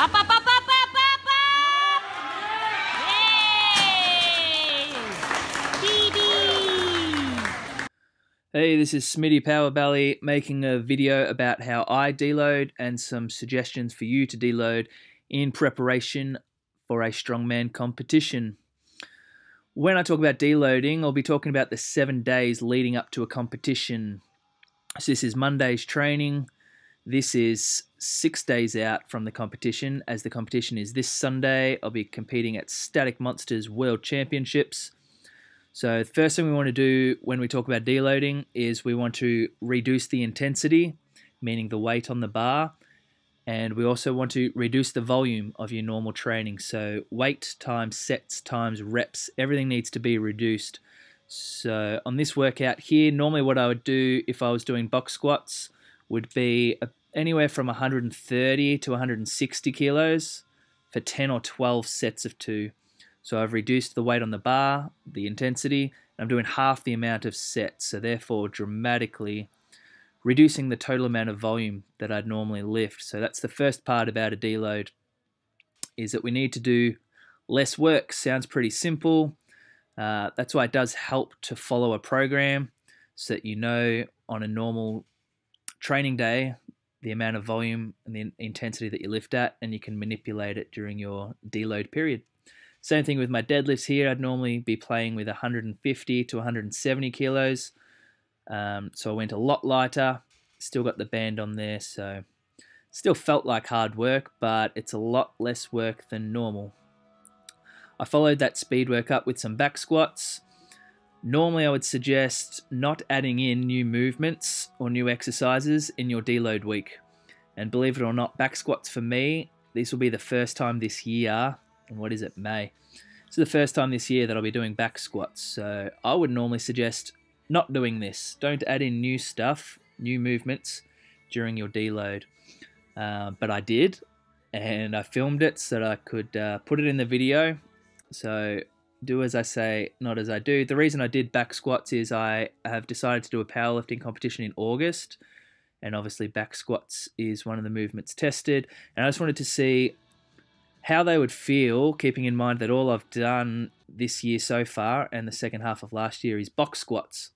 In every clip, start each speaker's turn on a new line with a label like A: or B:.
A: Up, up, up, up, up, up, up! Yay! BB!
B: Hey, this is Smitty Power Belly making a video about how I deload and some suggestions for you to deload in preparation for a strongman competition. When I talk about deloading, I'll be talking about the 7 days leading up to a competition. So this is Monday's training. This is 6 days out from the competition, as the competition is this Sunday. I'll be competing at Static Monsters World Championships. So the first thing we want to do when we talk about deloading is we want to reduce the intensity, meaning the weight on the bar, and we also want to reduce the volume of your normal training. So weight times sets times reps, everything needs to be reduced. So on this workout here, normally what I would do if I was doing box squats would be anywhere from 130 to 160 kilos for 10 or 12 sets of 2. So I've reduced the weight on the bar, the intensity, and I'm doing half the amount of sets, so therefore dramatically reducing the total amount of volume that I'd normally lift. So that's the first part about a deload, is that we need to do less work. Sounds pretty simple. That's why it does help to follow a program so that you know on a normal training day the amount of volume and the intensity that you lift at, and you can manipulate it during your deload period. Same thing with my deadlifts here. I'd normally be playing with 150 to 170 kilos. So I went a lot lighter, still got the band on there, so still felt like hard work, but it's a lot less work than normal. I followed that speed work up with some back squats. Normally I would suggest not adding in new movements or new exercises in your deload week. And believe it or not, back squats for me, this will be the first time this year, and what is it, May? It's the first time this year that I'll be doing back squats. So I would normally suggest not doing this. Don't add in new stuff, new movements during your deload. But I did, and I filmed it so that I could put it in the video. So do as I say, not as I do. The reason I did back squats is I have decided to do a powerlifting competition in August, and obviously back squats is one of the movements tested, and I just wanted to see how they would feel, keeping in mind that all I've done this year so far and the second half of last year is box squats.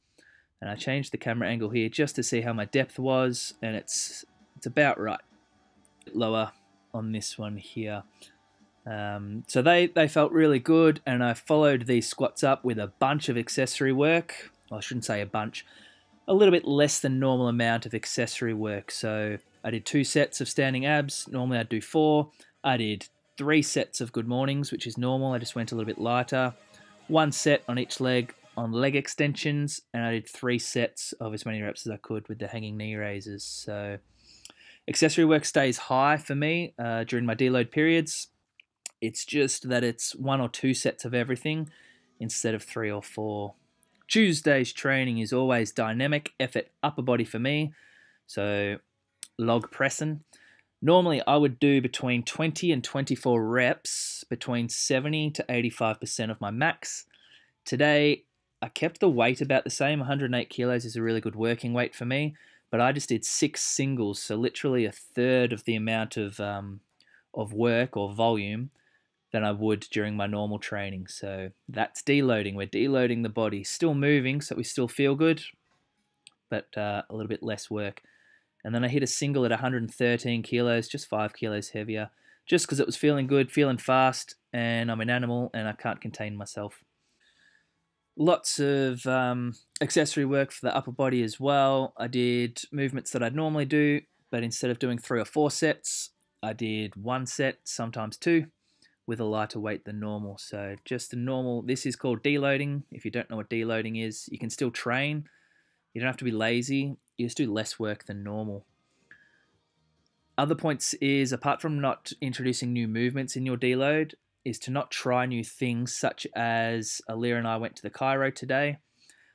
B: And I changed the camera angle here just to see how my depth was, and it's about right. Lower on this one here. So they felt really good, and I followed these squats up with a bunch of accessory work. Well, I shouldn't say a bunch, a little bit less than normal amount of accessory work. So I did 2 sets of standing abs. Normally I'd do 4. I did 3 sets of good mornings, which is normal. I just went a little bit lighter. 1 set on each leg on leg extensions, and I did 3 sets of as many reps as I could with the hanging knee raises. So accessory work stays high for me during my deload periods. It's just that it's 1 or 2 sets of everything instead of 3 or 4. Tuesday's training is always dynamic effort upper body for me, so log pressing. Normally I would do between 20 and 24 reps, between 70 to 85% of my max. Today I kept the weight about the same. 108 kilos is a really good working weight for me, but I just did 6 singles, so literally a third of the amount of work or volume than I would during my normal training. So that's deloading. We're deloading the body, still moving, so we still feel good, but a little bit less work. And then I hit a single at 113 kilos, just 5 kilos heavier, just because it was feeling good, feeling fast, and I'm an animal and I can't contain myself. Lots of accessory work for the upper body as well. I did movements that I'd normally do, but instead of doing 3 or 4 sets, I did 1 set, sometimes 2, with a lighter weight than normal. So just a normal, this is called deloading. If you don't know what deloading is, you can still train. You don't have to be lazy. You just do less work than normal. Other points is, apart from not introducing new movements in your deload, is to not try new things, such as Alira and I went to the Cairo today.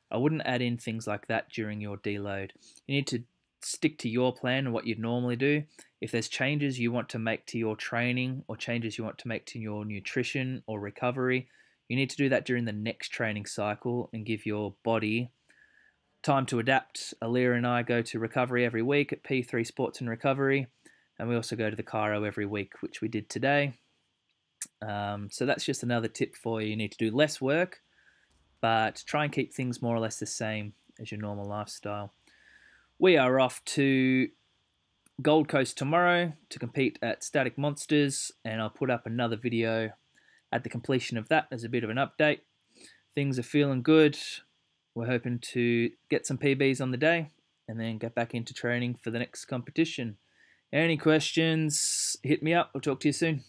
B: I wouldn't add in things like that during your deload. You need to stick to your plan and what you'd normally do. If there's changes you want to make to your training or changes you want to make to your nutrition or recovery, you need to do that during the next training cycle and give your body time to adapt. Alira and I go to recovery every week at P3 Sports and Recovery, And we also go to the chiro every week, which we did today. So that's just another tip for you. You need to do less work, but try and keep things more or less the same as your normal lifestyle. We are off to Gold Coast tomorrow to compete at Static Monsters, and I'll put up another video at the completion of that as a bit of an update. Things are feeling good. We're hoping to get some PBs on the day and then get back into training for the next competition. Any questions, hit me up. I'll talk to you soon.